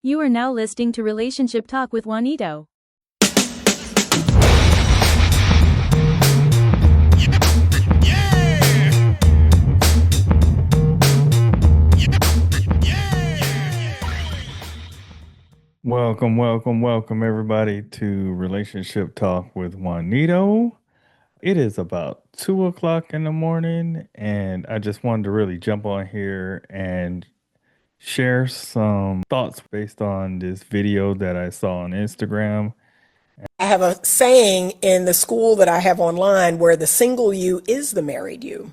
You are now listening to Relationship Talk with Juanito. Welcome everybody to Relationship Talk with Juanito. It is about 2 o'clock in the morning, and I just wanted to really jump on here and share some thoughts based on this video that I saw on Instagram. I have a saying in the school that I have online where the single you is the married you,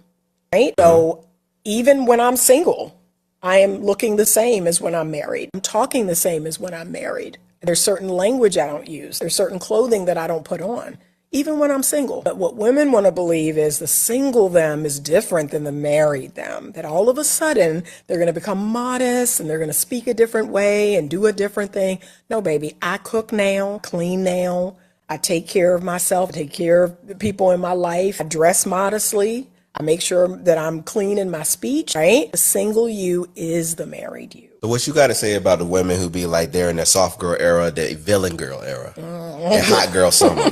right? So even when I'm single, I am looking the same as when I'm married. I'm talking the same as when I'm married. There's certain language I don't use. There's certain clothing that I don't put on, even when I'm single. But what women want to believe is the single them is different than the married them, that all of a sudden they're going to become modest and they're going to speak a different way and do a different thing. No, baby, I cook now, clean now. I take care of myself, I take care of the people in my life. I dress modestly. I make sure that I'm clean in my speech, right? The single you is the married you. So what you got to say about the women who be like they're in that soft girl era, the villain girl era, and hot girl summer?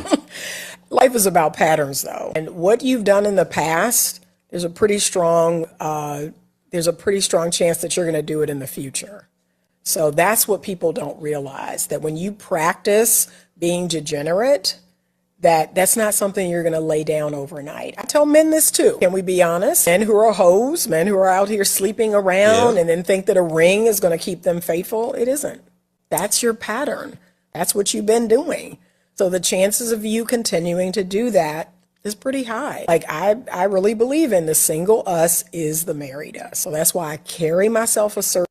Life is about patterns, though, and what you've done in the past, there's a pretty strong chance that you're going to do it in the future. So that's what people don't realize, that when you practice being degenerate, that's not something you're going to lay down overnight. I tell men this too. Can we be honest? Men who are hoes, men who are out here sleeping around and then think that a ring is going to keep them faithful. It isn't. That's your pattern. That's what you've been doing. So the chances of you continuing to do that is pretty high. Like I really believe in the single us is the married us. So that's why I carry myself a certain.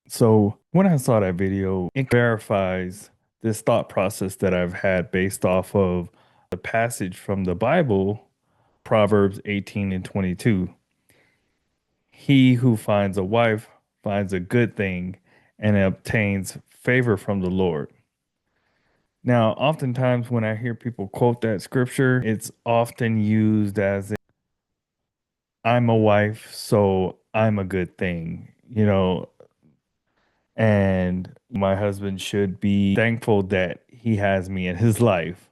So when I saw that video, it verifies this thought process that I've had based off of the passage from the Bible, Proverbs 18:22. He who finds a wife finds a good thing and obtains favor from the Lord. Now, oftentimes when I hear people quote that scripture, it's often used as I'm a wife, so I'm a good thing, and my husband should be thankful that he has me in his life.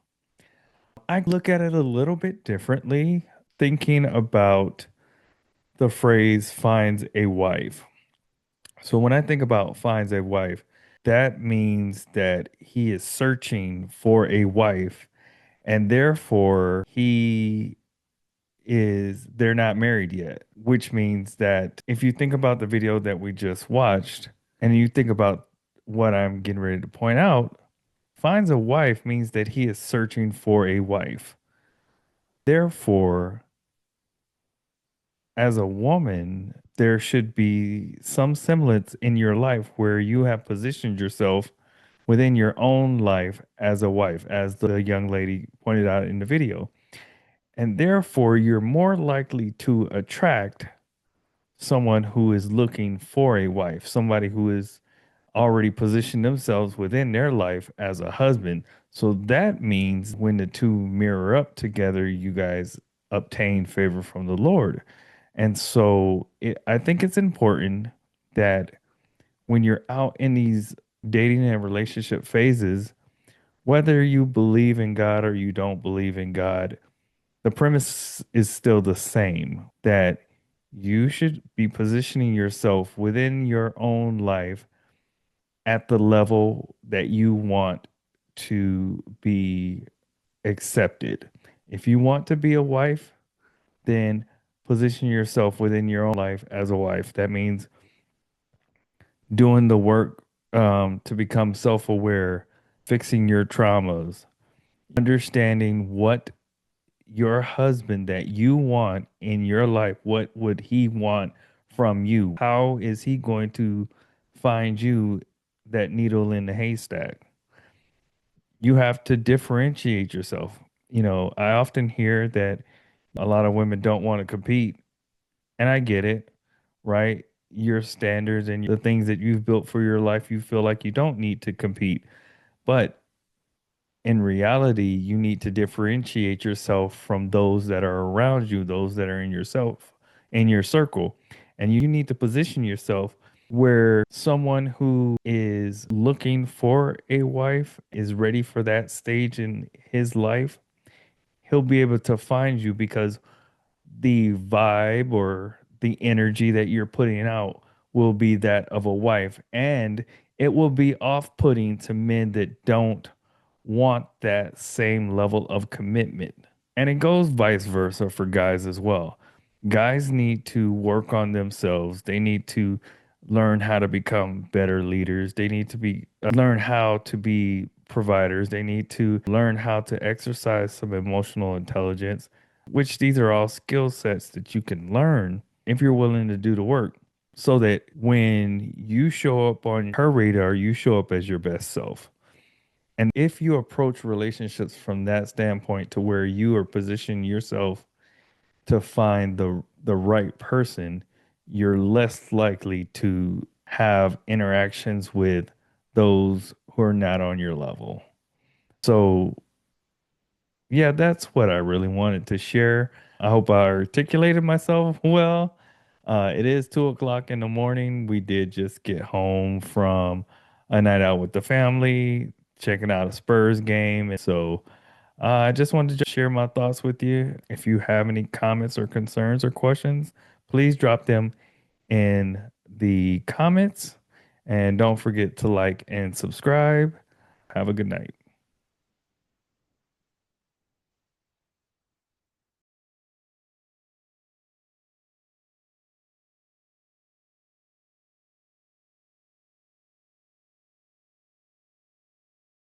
I look at it a little bit differently, thinking about the phrase finds a wife. So when I think about finds a wife, that means that he is searching for a wife, and therefore they're not married yet, which means that if you think about the video that we just watched and you think about what I'm getting ready to point out, finds a wife means that he is searching for a wife. Therefore, as a woman, there should be some semblance in your life where you have positioned yourself within your own life as a wife, as the young lady pointed out in the video. And therefore, you're more likely to attract someone who is looking for a wife, somebody who is already positioned themselves within their life as a husband. So that means when the two mirror up together, you guys obtain favor from the Lord. And so I think it's important that when you're out in these dating and relationship phases, whether you believe in God or you don't believe in God, the premise is still the same, that you should be positioning yourself within your own life at the level that you want to be accepted. If you want to be a wife, then position yourself within your own life as a wife. That means doing the work to become self aware, fixing your traumas, understanding what your husband that you want in your life, what would he want from you? How is he going to find you that needle in the haystack? You have to differentiate yourself. I often hear that a lot of women don't want to compete, and I get it, right? Your standards and the things that you've built for your life, you feel like you don't need to compete. But in reality, you need to differentiate yourself from those that are around you, those that are in your circle. And you need to position yourself where someone who is looking for a wife is ready for that stage in his life. He'll be able to find you because the vibe or the energy that you're putting out will be that of a wife. And it will be off putting to men that don't want that same level of commitment. And it goes vice versa for guys as well. Guys need to work on themselves. They need to learn how to become better leaders. They need to be learn how to be providers. They need to learn how to exercise some emotional intelligence, which these are all skill sets that you can learn if you're willing to do the work. So that when you show up on her radar, you show up as your best self. And if you approach relationships from that standpoint to where you are positioning yourself to find the right person, you're less likely to have interactions with those who are not on your level. So, yeah, that's what I really wanted to share. I hope I articulated myself well. It is 2 o'clock in the morning. We did just get home from a night out with the family, checking out a Spurs game. And so I just wanted to share my thoughts with you. If you have any comments or concerns or questions, please drop them in the comments. And don't forget to like and subscribe. Have a good night.